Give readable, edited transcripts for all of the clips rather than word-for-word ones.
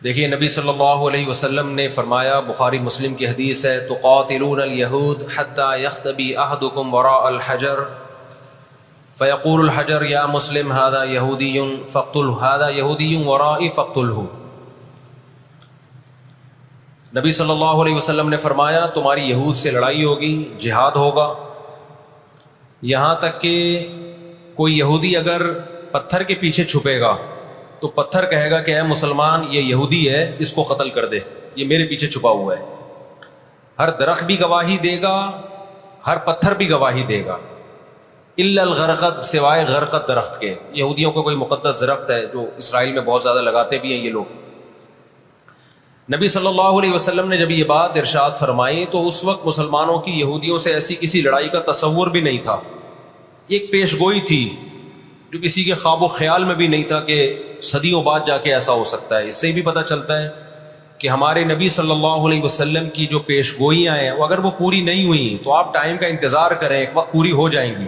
دیکھیے نبی صلی اللہ علیہ وسلم نے فرمایا، بخاری مسلم کی حدیث ہے، تقاتلون الیہود حتی یختبی احدکم وراء الحجر فیقول الحجر یا مسلم ھذا یہودی فاقتلہ، ھذا یہودی ورائی فاقتلہ۔ نبی صلی اللہ علیہ وسلم نے فرمایا تمہاری یہود سے لڑائی ہوگی، جہاد ہوگا، یہاں تک کہ کوئی یہودی اگر پتھر کے پیچھے چھپے گا تو پتھر کہے گا کہ اے مسلمان یہ یہودی ہے، اس کو قتل کر دے، یہ میرے پیچھے چھپا ہوا ہے۔ ہر درخت بھی گواہی دے گا، ہر پتھر بھی گواہی دے گا، الا الغرقد، سوائے غرقد درخت کے۔ یہودیوں کا کوئی مقدس درخت ہے جو اسرائیل میں بہت زیادہ لگاتے بھی ہیں یہ لوگ۔ نبی صلی اللہ علیہ وسلم نے جب یہ بات ارشاد فرمائی تو اس وقت مسلمانوں کی یہودیوں سے ایسی کسی لڑائی کا تصور بھی نہیں تھا، ایک پیش گوئی تھی جو کسی کے خواب و خیال میں بھی نہیں تھا کہ صدیوں بعد جا کے ایسا ہو سکتا ہے۔ اس سے بھی پتہ چلتا ہے کہ ہمارے نبی صلی اللہ علیہ وسلم کی جو پیش گوئیاں ہیں وہ اگر وہ پوری نہیں ہوئی تو آپ ٹائم کا انتظار کریں، ایک وقت پوری ہو جائیں گی۔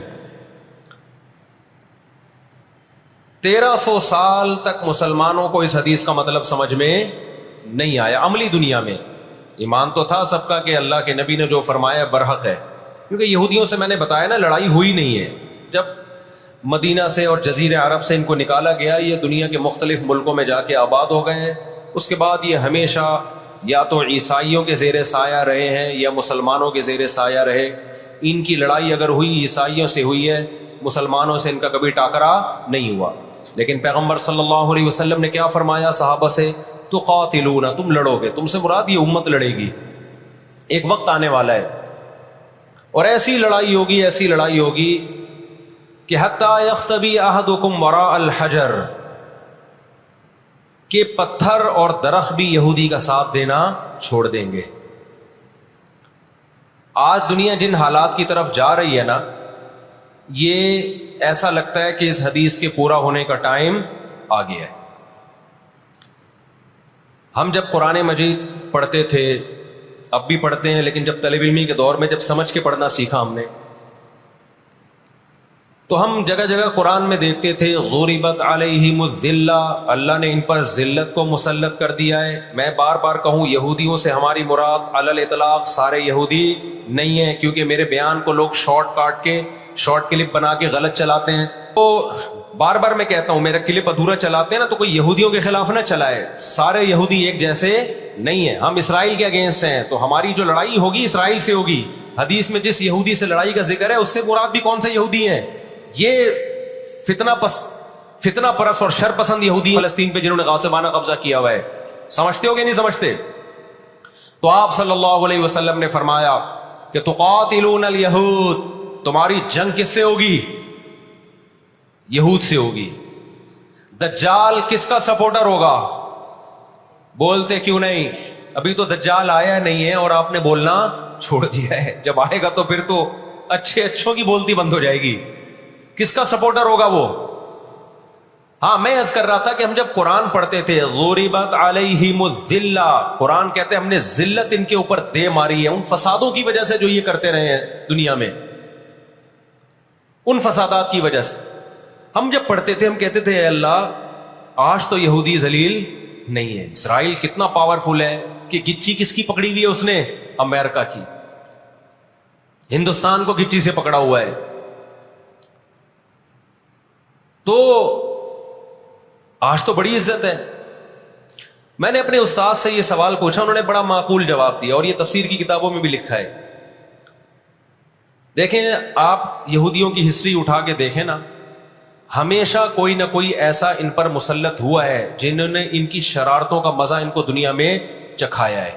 1300 سال تک مسلمانوں کو اس حدیث کا مطلب سمجھ میں نہیں آیا۔ عملی دنیا میں ایمان تو تھا سب کا کہ اللہ کے نبی نے جو فرمایا برحق ہے، کیونکہ یہودیوں سے میں نے بتایا نا لڑائی ہوئی نہیں ہے۔ جب مدینہ سے اور جزیرہ عرب سے ان کو نکالا گیا، یہ دنیا کے مختلف ملکوں میں جا کے آباد ہو گئے ہیں۔ اس کے بعد یہ ہمیشہ یا تو عیسائیوں کے زیر سایہ رہے ہیں یا مسلمانوں کے زیر سایہ رہے۔ ان کی لڑائی اگر ہوئی عیسائیوں سے ہوئی ہے، مسلمانوں سے ان کا کبھی ٹاکرا نہیں ہوا۔ لیکن پیغمبر صلی اللہ علیہ وسلم نے کیا فرمایا صحابہ سے؟ تقاتلون، تم لڑو گے، تم سے مراد یہ امت لڑے گی، ایک وقت آنے والا ہے اور ایسی لڑائی ہوگی، ایسی لڑائی ہوگی کہ حتی یختبی احدکم وراء الحجر، کہ پتھر اور درخت بھی یہودی کا ساتھ دینا چھوڑ دیں گے۔ آج دنیا جن حالات کی طرف جا رہی ہے نا، یہ ایسا لگتا ہے کہ اس حدیث کے پورا ہونے کا ٹائم آ گیا ہے۔ ہم جب قرآن مجید پڑھتے تھے، اب بھی پڑھتے ہیں، لیکن جب طالب علمی کے دور میں جب سمجھ کے پڑھنا سیکھا ہم نے، تو ہم جگہ جگہ قرآن میں دیکھتے تھے ضربت علیہم الذلہ، اللہ نے ان پر ذلت کو مسلط کر دیا ہے۔ میں بار بار کہوں یہودیوں سے ہماری مراد علی الاطلاق سارے یہودی نہیں ہیں، کیونکہ میرے بیان کو لوگ شارٹ کلپ بنا کے غلط چلاتے ہیں۔ تو بار بار میں کہتا ہوں میرا کلپ ادھورا چلاتے ہیں نا تو کوئی یہودیوں کے خلاف نہ چلائے، سارے یہودی ایک جیسے نہیں ہیں۔ ہم اسرائیل کے اگینسٹ ہیں، تو ہماری جو لڑائی ہوگی اسرائیل سے ہوگی۔ حدیث میں جس یہودی سے لڑائی کا ذکر ہے اس سے مراد بھی کون سے یہودی ہیں؟ یہ فتنہ پرست اور شر پسند یہودی فلسطین پہ جنہوں نے غاصبانہ قبضہ کیا ہوا ہے۔ سمجھتے ہو کہ نہیں سمجھتے؟ تو آپ صلی اللہ علیہ وسلم نے فرمایا کہ تقاتلون الیہود، تمہاری جنگ کس سے ہوگی؟ یہود سے ہوگی۔ دجال کس کا سپورٹر ہوگا؟ بولتے کیوں نہیں؟ ابھی تو دجال آیا نہیں ہے اور آپ نے بولنا چھوڑ دیا ہے، جب آئے گا تو پھر تو اچھوں کی بولتی بند ہو جائے گی۔ کس کا سپورٹر ہوگا وہ؟ ہاں میں عرض کر رہا تھا کہ ہم جب قرآن پڑھتے تھے ضربت علیہم الذلہ، قرآن کہتے ہیں ہم نے ذلت ان کے اوپر دے ماری ہے، ان فسادوں کی وجہ سے جو یہ کرتے رہے ہیں دنیا میں، ان فسادات کی وجہ سے۔ ہم جب پڑھتے تھے ہم کہتے تھے اے اللہ آج تو یہودی ذلیل نہیں ہے۔ اسرائیل کتنا پاورفل ہے کہ گچی کس کی پکڑی ہوئی ہے اس نے؟ امریکہ کی۔ ہندوستان کو گچی سے پکڑا ہوا ہے۔ تو آج تو بڑی عزت ہے۔ میں نے اپنے استاد سے یہ سوال پوچھا، انہوں نے بڑا معقول جواب دیا اور یہ تفسیر کی کتابوں میں بھی لکھا ہے۔ دیکھیں آپ یہودیوں کی ہسٹری اٹھا کے دیکھیں نا، ہمیشہ کوئی نہ کوئی ایسا ان پر مسلط ہوا ہے جنہوں نے ان کی شرارتوں کا مزہ ان کو دنیا میں چکھایا ہے۔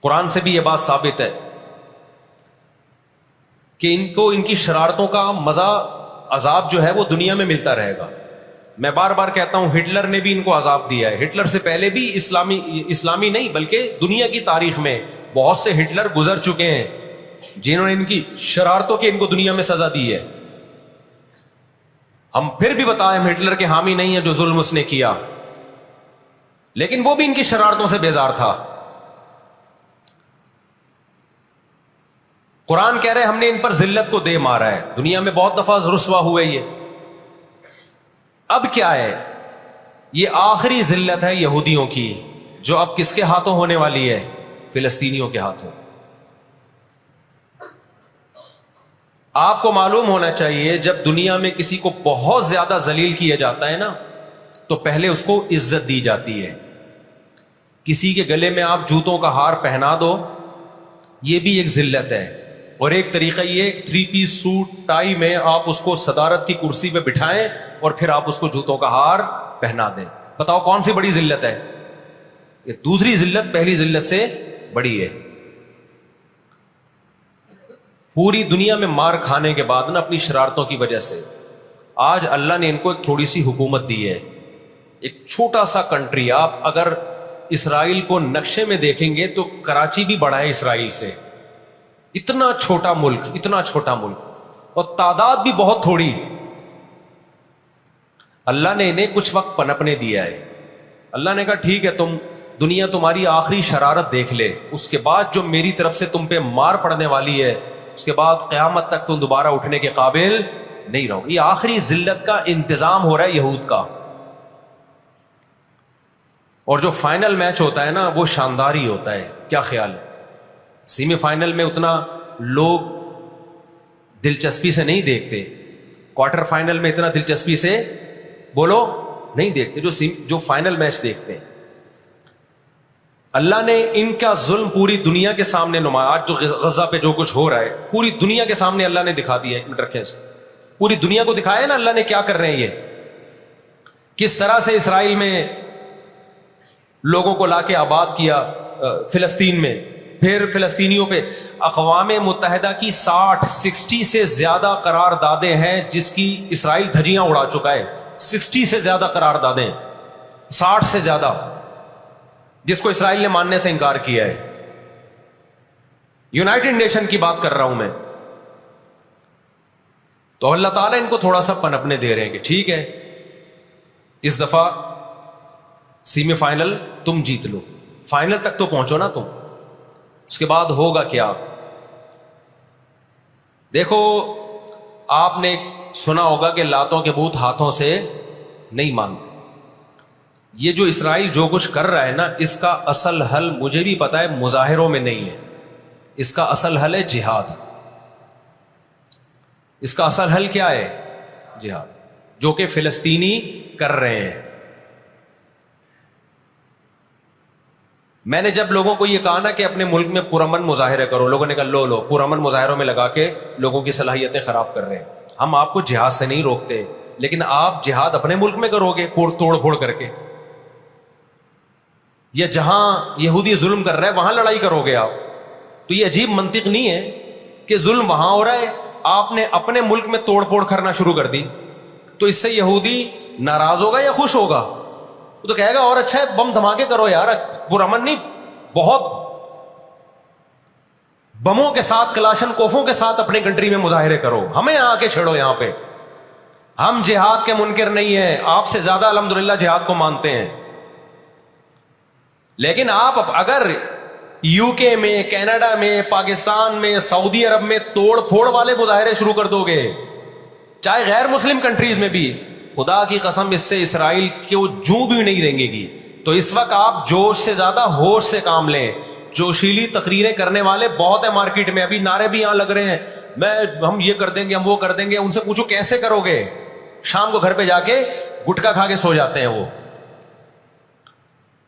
قرآن سے بھی یہ بات ثابت ہے کہ ان کو ان کی شرارتوں کا مزہ، عذاب جو ہے وہ دنیا میں ملتا رہے گا۔ میں بار بار کہتا ہوں ہٹلر نے بھی ان کو عذاب دیا ہے۔ ہٹلر سے پہلے بھی اسلامی نہیں بلکہ دنیا کی تاریخ میں بہت سے ہٹلر گزر چکے ہیں جنہوں نے ان کی شرارتوں کے ان کو دنیا میں سزا دی ہے۔ ہم پھر بھی بتائیں ہم ہٹلر کے حامی نہیں ہیں جو ظلم اس نے کیا، لیکن وہ بھی ان کی شرارتوں سے بیزار تھا۔ قرآن کہہ رہے ہم نے ان پر ذلت کو دے مارا ہے، دنیا میں بہت دفعہ رسوا ہوئے یہ۔ اب کیا ہے؟ یہ آخری ذلت ہے یہودیوں کی، جو اب کس کے ہاتھوں ہونے والی ہے؟ فلسطینیوں کے ہاتھوں۔ آپ کو معلوم ہونا چاہیے جب دنیا میں کسی کو بہت زیادہ ذلیل کیا جاتا ہے نا تو پہلے اس کو عزت دی جاتی ہے۔ کسی کے گلے میں آپ جوتوں کا ہار پہنا دو، یہ بھی ایک ذلت ہے۔ اور ایک طریقہ یہ 3 پیس سوٹ ٹائی میں آپ اس کو صدارت کی کرسی پہ بٹھائیں اور پھر آپ اس کو جوتوں کا ہار پہنا دیں۔ بتاؤ کون سی بڑی ذلت ہے؟ یہ دوسری ذلت پہلی ذلت سے بڑی ہے۔ پوری دنیا میں مار کھانے کے بعد نا اپنی شرارتوں کی وجہ سے آج اللہ نے ان کو ایک تھوڑی سی حکومت دی ہے، ایک چھوٹا سا کنٹری۔ آپ اگر اسرائیل کو نقشے میں دیکھیں گے تو کراچی بھی بڑا ہے اسرائیل سے، اتنا چھوٹا ملک، اتنا چھوٹا ملک، اور تعداد بھی بہت تھوڑی۔ اللہ نے انہیں کچھ وقت پنپنے دیا ہے۔ اللہ نے کہا ٹھیک ہے، تم دنیا تمہاری آخری شرارت دیکھ لے، اس کے بعد جو میری طرف سے تم پہ مار پڑنے والی ہے، اس کے بعد قیامت تک تم دوبارہ اٹھنے کے قابل نہیں رہو۔ یہ آخری ذلت کا انتظام ہو رہا ہے یہود کا۔ اور جو فائنل میچ ہوتا ہے نا وہ شاندار ہی ہوتا ہے۔ کیا خیال ہے؟ سیمی فائنل میں اتنا لوگ دلچسپی سے نہیں دیکھتے، کوارٹر فائنل میں اتنا دلچسپی سے بولو نہیں دیکھتے جو فائنل میچ دیکھتے ہیں۔ اللہ نے ان کا ظلم پوری دنیا کے سامنے نمایا۔ آج جو غزہ پہ جو کچھ ہو رہا ہے پوری دنیا کے سامنے اللہ نے دکھا دیا۔ ایک منٹ رکھیں اس کو، پوری دنیا کو دکھایا نا اللہ نے کیا کر رہے ہیں، یہ کس طرح سے اسرائیل میں لوگوں کو لا کے آباد کیا، فلسطین میں، پھر فلسطینیوں پہ اقوام متحدہ کی 60 سے زیادہ قراردادیں ہیں جس کی اسرائیل دھجیاں اڑا چکا ہے۔ 60 سے زیادہ قراردادیں، 60 سے زیادہ، جس کو اسرائیل نے ماننے سے انکار کیا ہے۔ یونائٹڈ نیشن کی بات کر رہا ہوں میں۔ تو اللہ تعالیٰ ان کو تھوڑا سا پنپنے دے رہے ہیں کہ ٹھیک ہے اس دفعہ سیمی فائنل تم جیت لو، فائنل تک تو پہنچو نا تم، اس کے بعد ہوگا کیا؟ دیکھو آپ نے سنا ہوگا کہ لاتوں کے بت ہاتھوں سے نہیں مانتے۔ یہ جو اسرائیل جو کچھ کر رہا ہے نا، اس کا اصل حل مجھے بھی پتا ہے مظاہروں میں نہیں ہے، اس کا اصل حل ہے جہاد۔ اس کا اصل حل کیا ہے؟ جہاد، جو کہ فلسطینی کر رہے ہیں۔ میں نے جب لوگوں کو یہ کہا نا کہ اپنے ملک میں پرامن مظاہرے کرو، لوگوں نے کہا لو پرامن مظاہروں میں لگا کے لوگوں کی صلاحیتیں خراب کر رہے ہیں۔ ہم آپ کو جہاد سے نہیں روکتے، لیکن آپ جہاد اپنے ملک میں کرو گے توڑ پھوڑ کر کے، یا جہاں یہودی ظلم کر رہا ہے وہاں لڑائی کرو گے آپ؟ تو یہ عجیب منطق نہیں ہے کہ ظلم وہاں ہو رہا ہے، آپ نے اپنے ملک میں توڑ پھوڑ کرنا شروع کر دی، تو اس سے یہودی ناراض ہوگا یا خوش ہوگا؟ وہ تو کہے گا اور اچھا ہے بم دھماکے کرو یار، پرامن نہیں، بہت بموں کے ساتھ، کلاشن کوفوں کے ساتھ اپنے کنٹری میں مظاہرے کرو، ہمیں آ کے چھیڑو یہاں پہ۔ ہم جہاد کے منکر نہیں ہیں، آپ سے زیادہ الحمدللہ جہاد کو مانتے ہیں، لیکن آپ اگر یو کے میں، کینیڈا میں، پاکستان میں، سعودی عرب میں توڑ پھوڑ والے مظاہرے شروع کر دو گے، چاہے غیر مسلم کنٹریز میں بھی، خدا کی قسم اس سے اسرائیل کو جوں بھی نہیں رنگے گی۔ تو اس وقت آپ جوش سے زیادہ ہوش سے کام لیں۔ جوشیلی تقریریں کرنے والے بہت ہیں مارکیٹ میں، ابھی نعرے بھی یہاں لگ رہے ہیں، ہم یہ کر دیں گے، ہم وہ کر دیں گے۔ ان سے پوچھو کیسے کرو گے؟ شام کو گھر پہ جا کے گٹکا کھا کے سو جاتے ہیں وہ۔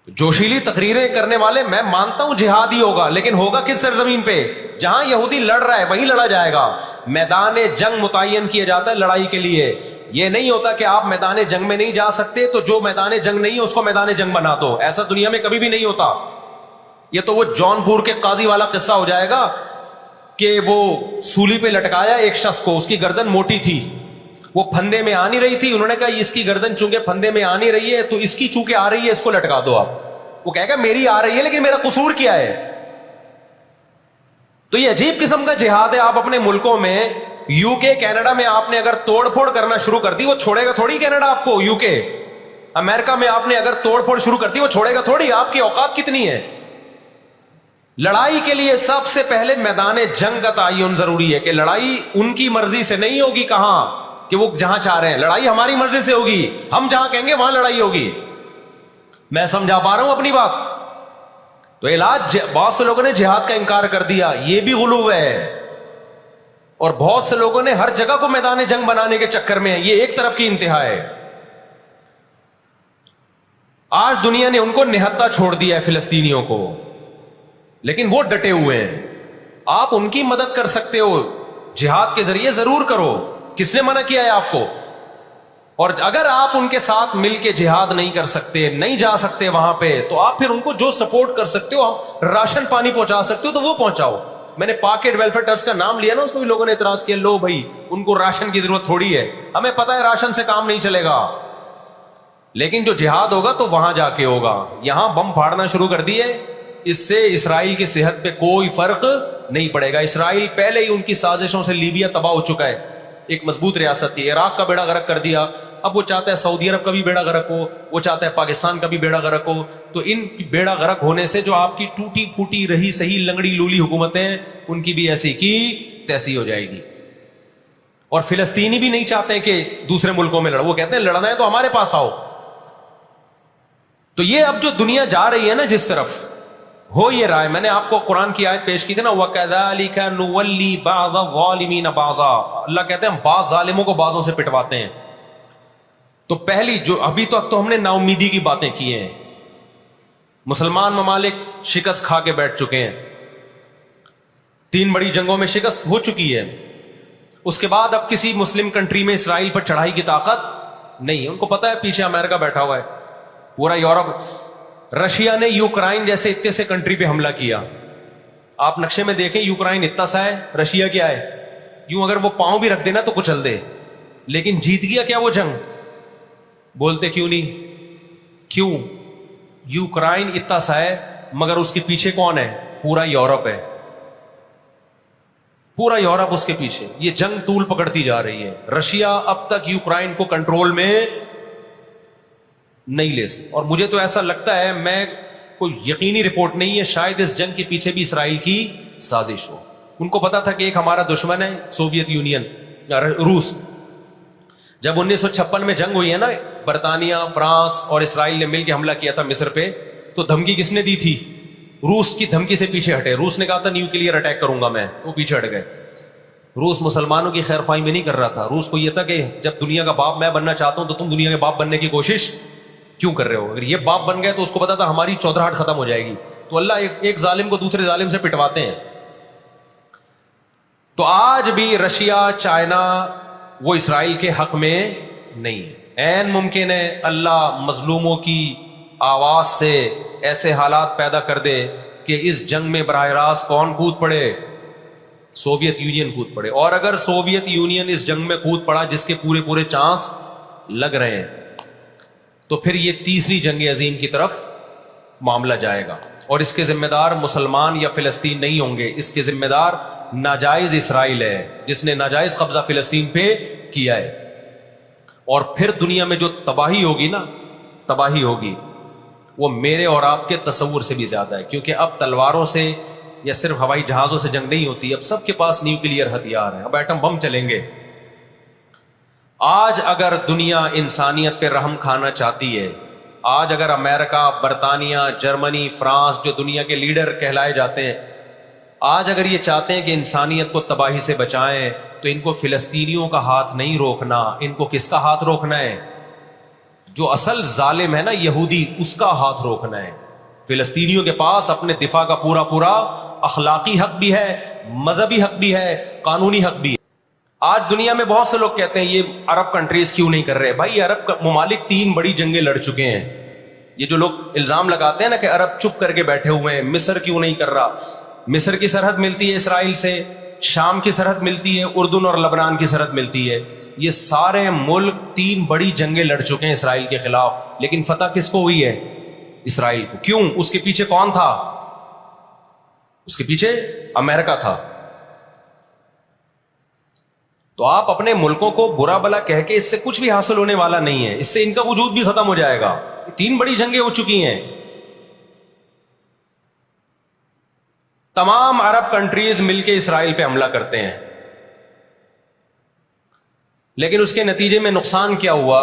جوشیلی تقریریں کرنے والے، میں مانتا ہوں جہاد ہی ہوگا، لیکن ہوگا کس سرزمین پہ؟ جہاں یہودی لڑ رہا ہے وہیں لڑا جائے گا۔ میدان جنگ متعین کیا جاتا ہے لڑائی کے لیے، یہ نہیں ہوتا کہ آپ میدان جنگ میں نہیں جا سکتے تو جو میدان جنگ نہیں ہے اس کو میدان جنگ بنا دو، ایسا دنیا میں کبھی بھی نہیں ہوتا۔ یہ تو وہ جون پور کے قاضی والا قصہ ہو جائے گا کہ وہ سولی پہ لٹکایا ایک شخص کو، اس کی گردن موٹی تھی، وہ پھندے میں آ نہیں رہی تھی، انہوں نے کہا اس کی گردن چونکہ پھندے میں آ نہیں رہی ہے تو اس کی چونکہ آ رہی ہے اس کو لٹکا دو آپ۔ وہ کہے گا میری آ رہی ہے لیکن میرا قصور کیا ہے؟ تو یہ عجیب قسم کا جہاد ہے۔ آپ اپنے ملکوں میں، یو کے، کینیڈا میں آپ نے اگر توڑ پھوڑ کرنا شروع کر دی، وہ چھوڑے گا تھوڑی کینیڈا آپ کو، یو کے، امریکہ میں آپ نے اگر توڑ پھوڑ شروع کر دی وہ چھوڑے گا تھوڑی۔ آپ کی اوقات کتنی ہے؟ لڑائی کے لیے سب سے پہلے میدان جنگ کا تعین ضروری ہے، کہ لڑائی ان کی مرضی سے نہیں ہوگی، کہاں کہ وہ جہاں چاہ رہے ہیں، لڑائی ہماری مرضی سے ہوگی، ہم جہاں کہیں گے وہاں لڑائی ہوگی۔ میں سمجھا پا رہا ہوں اپنی بات؟ تو علاج، بہت سے لوگوں نے جہاد کا انکار کر دیا، یہ بھی غلو ہے، اور بہت سے لوگوں نے ہر جگہ کو میدان جنگ بنانے کے چکر میں ہے، یہ ایک طرف کی انتہا ہے۔ آج دنیا نے ان کو نہتا چھوڑ دیا ہے، فلسطینیوں کو، لیکن وہ ڈٹے ہوئے ہیں۔ آپ ان کی مدد کر سکتے ہو جہاد کے ذریعے، ضرور کرو، کس نے منع کیا ہے آپ کو؟ اور اگر آپ ان کے ساتھ مل کے جہاد نہیں کر سکتے، نہیں جا سکتے وہاں پہ، تو آپ پھر ان کو جو سپورٹ کر سکتے ہو، راشن پانی پہنچا سکتے ہو تو وہ پہنچاؤ۔ میں نے پاکٹ ویلفیئر ٹرسٹ کا نام لیا نا، اس میں بھی لوگوں نے اعتراض کیا، لو بھائی ان کو راشن کی ضرورت تھوڑی ہے، ہمیں پتہ ہے راشن سے کام نہیں چلے گا، لیکن جو جہاد ہوگا تو وہاں جا کے ہوگا۔ یہاں بم پھاڑنا شروع کر دیے، اس سے اسرائیل کی صحت پہ کوئی فرق نہیں پڑے گا۔ اسرائیل پہلے ہی ان کی سازشوں سے لیبیا تباہ ہو چکا ہے، ایک مضبوط ریاست تھی، عراق کا بیڑا غرق کر دیا، اب وہ چاہتا ہے سعودی عرب کا بھی بیڑا غرق ہو، وہ چاہتا ہے پاکستان کا بھی بیڑا غرق ہو۔ تو ان بیڑا غرق ہونے سے جو آپ کی ٹوٹی پھوٹی رہی صحیح لنگڑی لولی حکومتیں، ان کی بھی ایسی کی تیسی ہو جائے گی۔ اور فلسطینی بھی نہیں چاہتے کہ دوسرے ملکوں میں لڑو، وہ کہتے ہیں لڑنا ہے تو ہمارے پاس آؤ۔ تو یہ اب جو دنیا جا رہی ہے نا جس طرف، ہو یہ رہا ہے، میں نے آپ کو قرآن کی آیت پیش کی تھی نا، وَكَذَلِكَ نُوَلِّي بَعْضَ الظَّالِمِينَ بَعْضًا، اللہ کہتے ہیں ہم بعض ظالموں کو بعضوں سے پٹواتے ہیں۔ تو پہلی جو ابھی تک تو ہم نے نا امیدی کی باتیں کی ہیں، مسلمان ممالک شکست کھا کے بیٹھ چکے ہیں، 3 بڑی جنگوں میں شکست ہو چکی ہے، اس کے بعد اب کسی مسلم کنٹری میں اسرائیل پر چڑھائی کی طاقت نہیں ہے، ان کو پتہ ہے پیچھے امریکہ بیٹھا ہوا ہے، پورا یورپ۔ رشیا نے یوکرائن جیسے اتنے سے کنٹری پہ حملہ کیا، آپ نقشے میں دیکھیں یوکرائن اتنا سا ہے، رشیا کیا ہے، یوں اگر وہ پاؤں بھی رکھ دینا تو کچل دے، لیکن جیت گیا کیا وہ جنگ؟ بولتے کیوں نہیں؟ کیوں؟ یوکرائن اتنا سا ہے مگر اس کے پیچھے کون ہے؟ پورا یورپ ہے، پورا یورپ اس کے پیچھے۔ یہ جنگ طول پکڑتی جا رہی ہے، رشیا اب تک یوکرائن کو کنٹرول میں نہیں لے سکتا، اور مجھے تو ایسا لگتا ہے، میں کوئی یقینی رپورٹ نہیں ہے، شاید اس جنگ کے پیچھے بھی اسرائیل کی سازش ہو۔ ان کو پتا تھا کہ ایک ہمارا دشمن ہے سوویت یونین، روس۔ جب 1956 میں جنگ ہوئی ہے نا، برطانیہ، فرانس اور اسرائیل نے مل کے حملہ کیا تھا مصر پہ، تو دھمکی کس نے دی تھی؟ روس کی دھمکی سے پیچھے ہٹے، روس نے کہا تھا نیوکلیئر اٹیک کروں گا میں، تو پیچھے ہٹ گئے۔ روس مسلمانوں کی خیر خواہی میں نہیں کر رہا تھا، روس کو یہ تھا کہ جب دنیا کا باپ میں بننا چاہتا ہوں تو تم دنیا کے باپ بننے کی کوشش کیوں کر رہے ہو؟ اگر یہ باپ بن گئے تو اس کو پتا تھا ہماری چودراہٹ ختم ہو جائے گی، تو اللہ ایک ظالم کو دوسرے ظالم سے پٹواتے ہیں۔ تو آج بھی رشیا، چائنا، وہ اسرائیل کے حق میں نہیں ہے۔ عین ممکن ہے اللہ مظلوموں کی آواز سے ایسے حالات پیدا کر دے کہ اس جنگ میں براہ راست کون کود پڑے؟ سوویت یونین کود پڑے۔ اور اگر سوویت یونین اس جنگ میں کود پڑا جس کے پورے چانس لگ رہے ہیں، تو پھر یہ تیسری جنگ عظیم کی طرف معاملہ جائے گا، اور اس کے ذمہ دار مسلمان یا فلسطین نہیں ہوں گے، اس کے ذمہ دار ناجائز اسرائیل ہے جس نے ناجائز قبضہ فلسطین پہ کیا ہے۔ اور پھر دنیا میں جو تباہی ہوگی نا، تباہی ہوگی، وہ میرے اور آپ کے تصور سے بھی زیادہ ہے، کیونکہ اب تلواروں سے یا صرف ہوائی جہازوں سے جنگ نہیں ہوتی، اب سب کے پاس نیوکلیئر ہتھیار ہیں، اب ایٹم بم چلیں گے۔ آج اگر دنیا انسانیت پہ رحم کھانا چاہتی ہے، آج اگر امریکہ، برطانیہ، جرمنی، فرانس، جو دنیا کے لیڈر کہلائے جاتے ہیں، آج اگر یہ چاہتے ہیں کہ انسانیت کو تباہی سے بچائیں، تو ان کو فلسطینیوں کا ہاتھ نہیں روکنا، ان کو کس کا ہاتھ روکنا ہے؟ جو اصل ظالم ہے نا یہودی، اس کا ہاتھ روکنا ہے۔ فلسطینیوں کے پاس اپنے دفاع کا پورا اخلاقی حق بھی ہے، مذہبی حق بھی ہے، قانونی حق بھی ہے۔ آج دنیا میں بہت سے لوگ کہتے ہیں یہ عرب کنٹریز کیوں نہیں کر رہے؟ بھائی عرب ممالک 3 بڑی جنگیں لڑ چکے ہیں۔ یہ جو لوگ الزام لگاتے ہیں نا کہ عرب چپ کر کے بیٹھے ہوئے ہیں، مصر کیوں نہیں کر رہا؟ مصر کی سرحد ملتی ہے اسرائیل سے، شام کی سرحد ملتی ہے، اردن اور لبنان کی سرحد ملتی ہے۔ یہ سارے ملک 3 بڑی جنگیں لڑ چکے ہیں اسرائیل کے خلاف، لیکن فتح کس کو ہوئی ہے؟ اسرائیل کو۔ کیوں؟ اس کے پیچھے کون تھا؟ اس کے پیچھے امریکہ تھا۔ تو آپ اپنے ملکوں کو برا بلا کہہ کے اس سے کچھ بھی حاصل ہونے والا نہیں ہے، اس سے ان کا وجود بھی ختم ہو جائے گا۔ 3 بڑی جنگیں ہو چکی ہیں، تمام عرب کنٹریز مل کے اسرائیل پہ حملہ کرتے ہیں، لیکن اس کے نتیجے میں نقصان کیا ہوا؟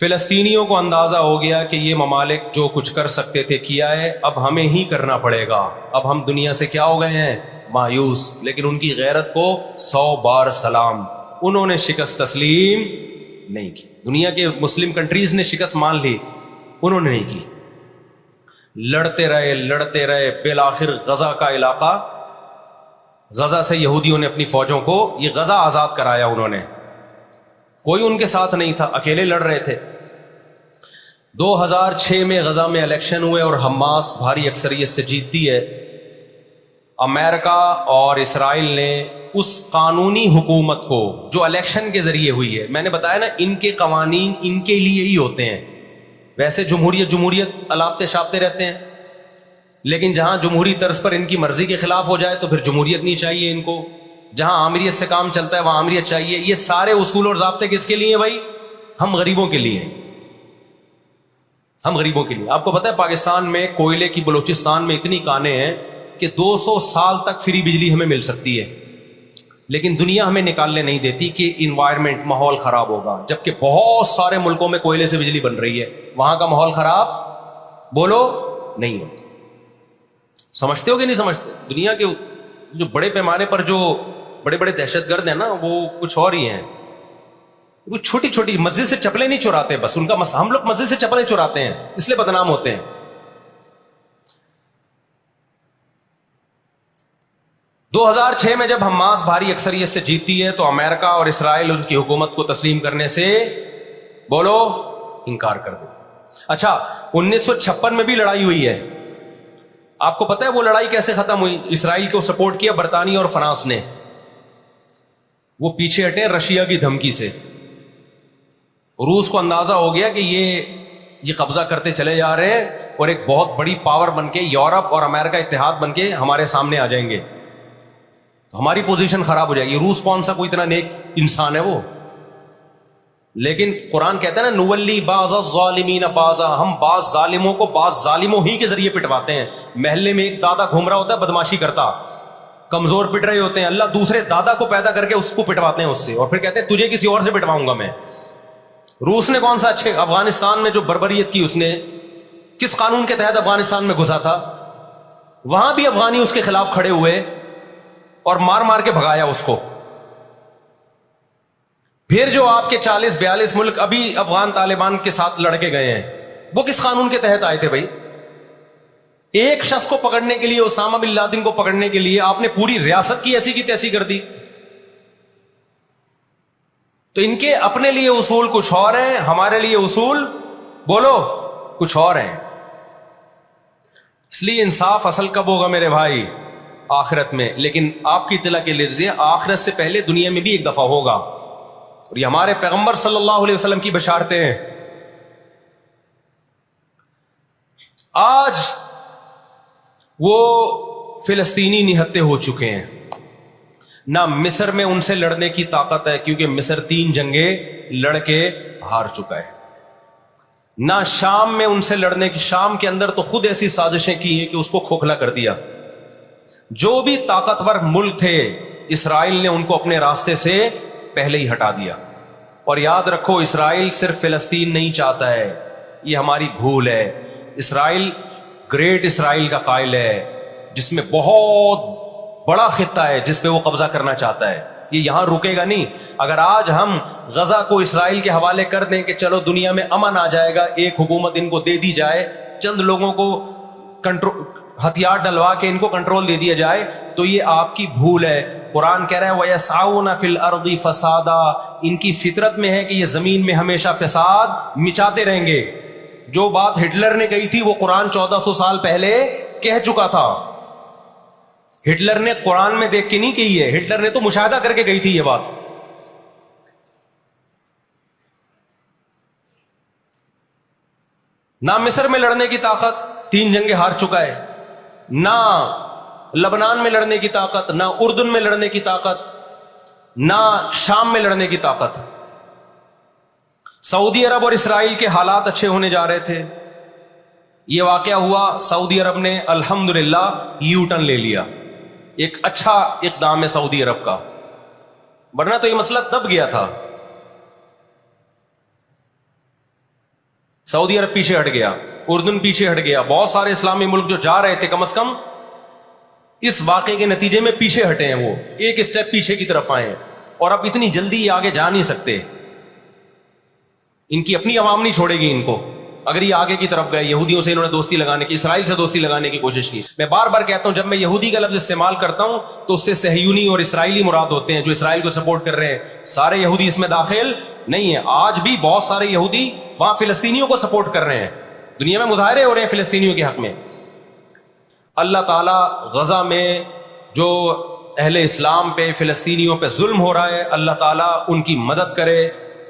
فلسطینیوں کو اندازہ ہو گیا کہ یہ ممالک جو کچھ کر سکتے تھے کیا ہے، اب ہمیں ہی کرنا پڑے گا، اب ہم دنیا سے کیا ہو گئے ہیں؟ مایوس۔ لیکن ان کی غیرت کو 100 بار سلام، انہوں نے شکست تسلیم نہیں کی۔ دنیا کے مسلم کنٹریز نے شکست مان لی، انہوں نے نہیں کی، لڑتے رہے بالآخر غزہ کا علاقہ، غزہ سے یہودیوں نے اپنی فوجوں کو یہ غزہ آزاد کرایا، انہوں نے، کوئی ان کے ساتھ نہیں تھا، اکیلے لڑ رہے تھے۔ 2006 میں غزہ میں الیکشن ہوئے اور حماس بھاری اکثریت سے جیتتی ہے۔ امریکہ اور اسرائیل نے اس قانونی حکومت کو جو الیکشن کے ذریعے ہوئی ہے، میں نے بتایا نا ان کے قوانین ان کے لیے ہی ہوتے ہیں، ویسے جمہوریت الاپتے شاپتے رہتے ہیں، لیکن جہاں جمہوری طرز پر ان کی مرضی کے خلاف ہو جائے تو پھر جمہوریت نہیں چاہیے ان کو، جہاں آمریت سے کام چلتا ہے وہاں آمریت چاہیے۔ یہ سارے اصول اور ضابطے کس کے لیے ہیں بھائی؟ ہم غریبوں کے لیے ہیں، ہم غریبوں کے لیے۔ آپ کو پتہ ہے پاکستان میں کوئلے کی بلوچستان میں اتنی کانیں ہیں کہ 200 سال تک فری بجلی ہمیں مل سکتی ہے، لیکن دنیا ہمیں نکالنے نہیں دیتی کہ انوائرمنٹ، ماحول خراب ہوگا، جبکہ بہت سارے ملکوں میں کوئلے سے بجلی بن رہی ہے، وہاں کا ماحول خراب بولو نہیں ہوتا۔ سمجھتے ہو کہ نہیں سمجھتے؟ دنیا کے جو بڑے پیمانے پر جو بڑے بڑے دہشت گرد ہیں نا، وہ کچھ اور ہی ہیں، وہ چھوٹی چھوٹی مسجد سے چپلیں نہیں چراتے، بس ان کا ہم لوگ مسجد سے چپلیں چراتے ہیں اس لیے بدنام ہوتے ہیں۔ 2006 میں جب حماس بھاری اکثریت سے جیتتی ہے تو امریکہ اور اسرائیل ان کی حکومت کو تسلیم کرنے سے بولو انکار کر دیتے۔ اچھا 1956 میں بھی لڑائی ہوئی ہے، آپ کو پتہ ہے وہ لڑائی کیسے ختم ہوئی؟ اسرائیل کو سپورٹ کیا برطانیہ اور فرانس نے، وہ پیچھے ہٹے رشیا کی دھمکی سے۔ روس کو اندازہ ہو گیا کہ یہ قبضہ کرتے چلے جا رہے ہیں اور ایک بہت بڑی پاور بن کے یورپ اور امریکہ اتحاد بن کے ہمارے سامنے آ جائیں گے، تو ہماری پوزیشن خراب ہو جائے گی۔ روس کون سا کوئی اتنا نیک انسان ہے وہ، لیکن قرآن کہتا ہے نا نولی بعض الظالمین بعضا، ہم بعض ظالموں کو بعض ظالموں ہی کے ذریعے پٹواتے ہیں۔ محلے میں ایک دادا گھوم رہا ہوتا ہے بدماشی کرتا، کمزور پٹ رہے ہوتے ہیں، اللہ دوسرے دادا کو پیدا کر کے اس کو پٹواتے ہیں اس سے، اور پھر کہتے ہیں تجھے کسی اور سے پٹواؤں گا میں۔ روس نے کون سا اچھے افغانستان میں جو بربریت کی، اس نے کس قانون کے تحت افغانستان میں گھسا تھا؟ وہاں بھی افغانی اس کے خلاف کھڑے ہوئے اور مار مار کے بھگایا اس کو۔ پھر جو آپ کے 40-42 ملک ابھی افغان طالبان کے ساتھ لڑ کے گئے ہیں، وہ کس قانون کے تحت آئے تھے بھائی؟ ایک شخص کو پکڑنے کے لیے، اسامہ بن لادن کو پکڑنے کے لیے آپ نے پوری ریاست کی ایسی کی تیسی کر دی۔ تو ان کے اپنے لیے اصول کچھ اور ہیں، ہمارے لیے اصول بولو کچھ اور ہیں۔ اس لیے انصاف اصل کب ہوگا میرے بھائی؟ آخرت میں۔ لیکن آپ کی اطلاع کے لیے آخرت سے پہلے دنیا میں بھی ایک دفعہ ہوگا، اور یہ ہمارے پیغمبر صلی اللہ علیہ وسلم کی بشارتیں ہیں۔ آج وہ فلسطینی نہتے ہو چکے ہیں، نہ مصر میں ان سے لڑنے کی طاقت ہے کیونکہ مصر 3 جنگیں لڑ کے ہار چکا ہے، نہ شام میں ان سے لڑنے کی، شام کے اندر تو خود ایسی سازشیں کی ہیں کہ اس کو کھوکھلا کر دیا۔ جو بھی طاقتور ملک تھے اسرائیل نے ان کو اپنے راستے سے پہلے ہی ہٹا دیا۔ اور یاد رکھو اسرائیل صرف فلسطین نہیں چاہتا ہے، یہ ہماری بھول ہے۔ اسرائیل گریٹ اسرائیل کا قائل ہے، جس میں بہت بڑا خطہ ہے جس پہ وہ قبضہ کرنا چاہتا ہے، یہ یہاں رکے گا نہیں۔ اگر آج ہم غزہ کو اسرائیل کے حوالے کر دیں کہ چلو دنیا میں امن آ جائے گا، ایک حکومت ان کو دے دی جائے، چند لوگوں کو ہتھیار ڈلوا کے ان کو کنٹرول دے دیا جائے، تو یہ آپ کی بھول ہے۔ قرآن کہہ رہا ہے وَيَسْعَوْنَ فِي الْأَرْضِ فَسَادًا، ان کی فطرت میں ہے کہ یہ زمین میں ہمیشہ فساد مچاتے رہیں گے۔ جو بات ہٹلر نے کہی تھی وہ قرآن 1400 سال پہلے کہہ چکا تھا۔ ہٹلر نے قرآن میں دیکھ کے نہیں کہی ہے، ہٹلر نے تو مشاہدہ کر کے کہی تھی یہ بات۔ نہ مصر میں لڑنے کی طاقت، 3 جنگیں ہار چکا ہے، نہ لبنان میں لڑنے کی طاقت، نہ اردن میں لڑنے کی طاقت، نہ شام میں لڑنے کی طاقت۔ سعودی عرب اور اسرائیل کے حالات اچھے ہونے جا رہے تھے، یہ واقعہ ہوا، سعودی عرب نے الحمدللہ یو ٹرن لے لیا، ایک اچھا اقدام ہے سعودی عرب کا، ورنہ تو یہ مسئلہ دب گیا تھا۔ سعودی عرب پیچھے ہٹ گیا, اردن پیچھے ہٹ گیا, بہت سارے اسلامی ملک جو جا رہے تھے کم از کم اس واقعے کے نتیجے میں پیچھے ہٹے ہیں, وہ ایک اسٹیپ پیچھے کی طرف آئے ہیں, اور اب اتنی جلدی یہ آگے جا نہیں سکتے. ان کی اپنی عوام نہیں چھوڑے گی ان کو. اگر یہ آگے کی طرف گئے, یہودیوں سے انہوں نے دوستی لگانے کی, اسرائیل سے دوستی لگانے کی کوشش کی. میں بار بار کہتا ہوں, جب میں یہودی کا لفظ استعمال کرتا ہوں تو اس سے صہیونی اور اسرائیلی مراد ہوتے ہیں, جو اسرائیل کو سپورٹ کر رہے ہیں. سارے یہودی اس میں داخل نہیں ہیں. آج بھی بہت سارے یہودی وہاں فلسطینیوں کو سپورٹ کر رہے ہیں, دنیا میں مظاہرے ہو رہے ہیں فلسطینیوں کے حق میں. اللہ تعالیٰ غزہ میں جو اہل اسلام پہ, فلسطینیوں پہ ظلم ہو رہا ہے, اللہ تعالیٰ ان کی مدد کرے,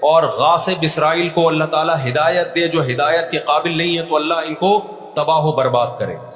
اور غاصب اسرائیل کو اللہ تعالیٰ ہدایت دے, جو ہدایت کے قابل نہیں ہے تو اللہ ان کو تباہ و برباد کرے.